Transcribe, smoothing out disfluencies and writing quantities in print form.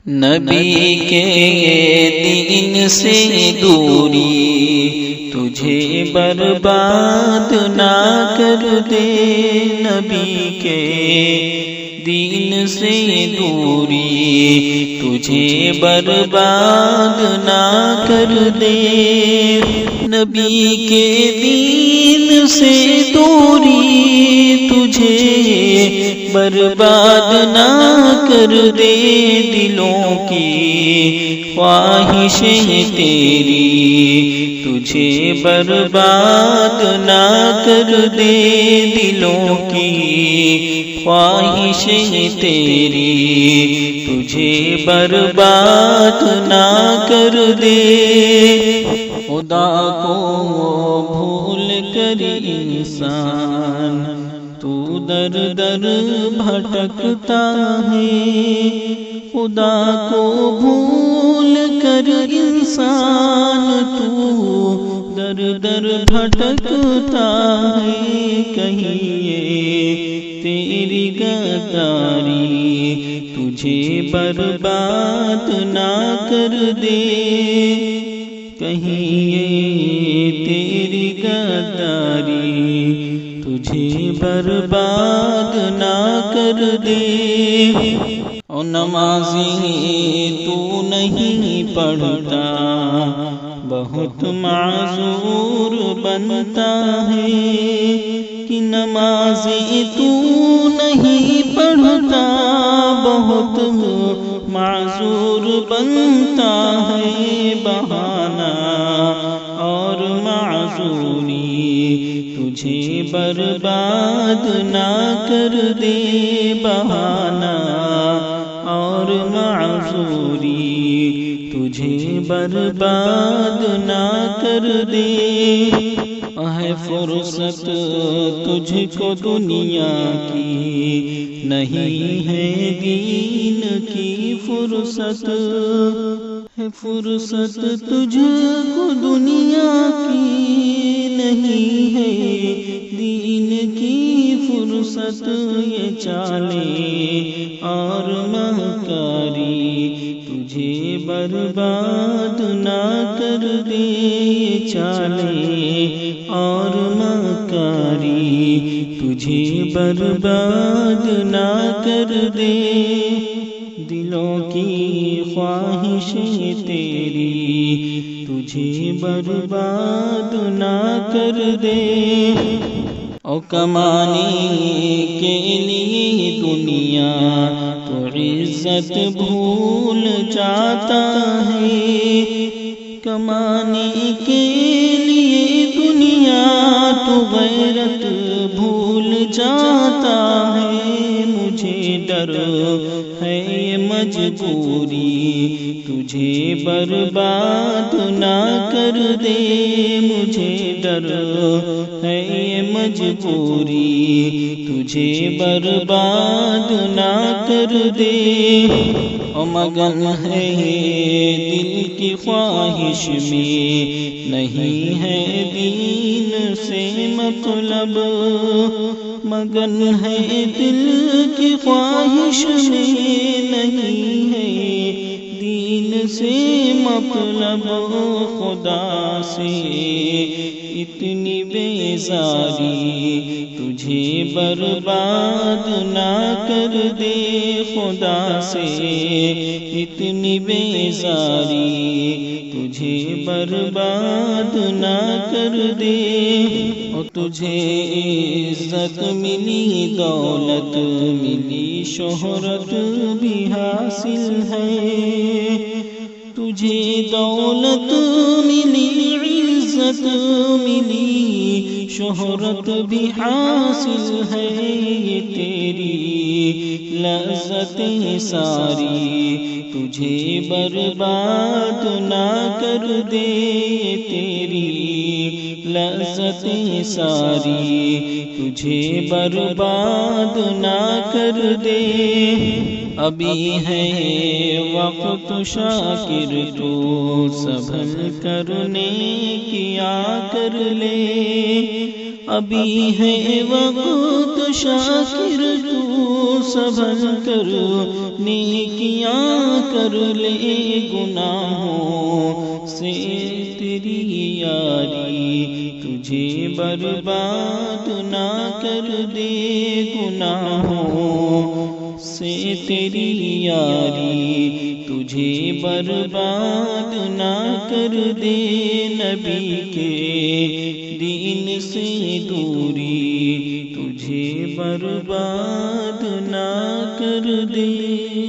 نبی کے دین سے دوری تجھے برباد نہ کر دے، نبی کے دین سے دوری تجھے برباد نہ کر دے، نبی کے دین سے دوری تجھے برباد نہ کر دے، دلوں کی خواہشیں تیری تجھے برباد نہ کر دے، دلوں کی خواہشیں تیری تجھے برباد نہ کر دے، خدا کو بھول کر انسان تو در در بھٹکتا ہے، خدا کو بھول کر انسان تو در در بھٹکتا ہے، کہیے تیری غداری تجھے برباد نہ کر دے، کہیے تیری غداری تجھے برباد نہ کر دے، او نمازی تو نہیں پڑھتا بہت معذور بنتا ہے، کہ نمازی تو نہیں پڑھتا بہت معذور بنتا ہے، بہانہ اور معذوری تجھے برباد نہ کر دے، بہانہ اور معذوری تجھے برباد نہ کر دے، ہے فرصت تجھ کو دنیا کی نہیں ہے دین کی فرصت، ہے فرصت تجھ کو دنیا کی نہیں ہے دین کی فرصت، یہ چالیں اور مکاری تجھے برباد نہ کر دے، یہ چالیں اور مکاری تجھے برباد نہ کر دے، دلوں کی خواہشیں تیری تجھے برباد نہ کر دے، او کمانے کے لیے دنیا تو عزت بھول جاتا ہے، کمانے کے لیے دنیا تو غیرت بھول جاتا ہے، مجھے ڈر ہے یہ مجبوری تجھے برباد نہ کر دے، مجھے ڈر ہے یہ مجبوری تجھے برباد نہ کر دے، او مگن ہے دل کی خواہش میں نہیں ہے دین سے مطلب، مگن ہے دل کی خواہش میں نہیں ہے دین سے مطلب، خدا سے اتنی بیزاری تجھے برباد نہ کر دے، خدا سے اتنی بیزاری تجھے برباد نہ کر دے، اور تجھے عزت ملی دولت ملی شہرت بھی حاصل ہے، تجھے دولت ملی عزت ملی شہرت بھی حاصل ہے، یہ تیری لذتیں ساری تجھے برباد نہ کر دے، تیری لذتیں ساری تجھے برباد نہ کر دے۔ ابھی ہے وقت شاکر تو سنبھل کر نیکیاں کر لے۔ ابھی ہے وقت شاکر تو سنبھل کر نیکیاں کر لے۔ گناہوں سے تیری یاری تجھے برباد نہ کر دے۔ گناہوں سے تیری یاری تجھے برباد نہ کر دے۔ نبی کے دین سے دوری تجھے برباد نہ کر دے۔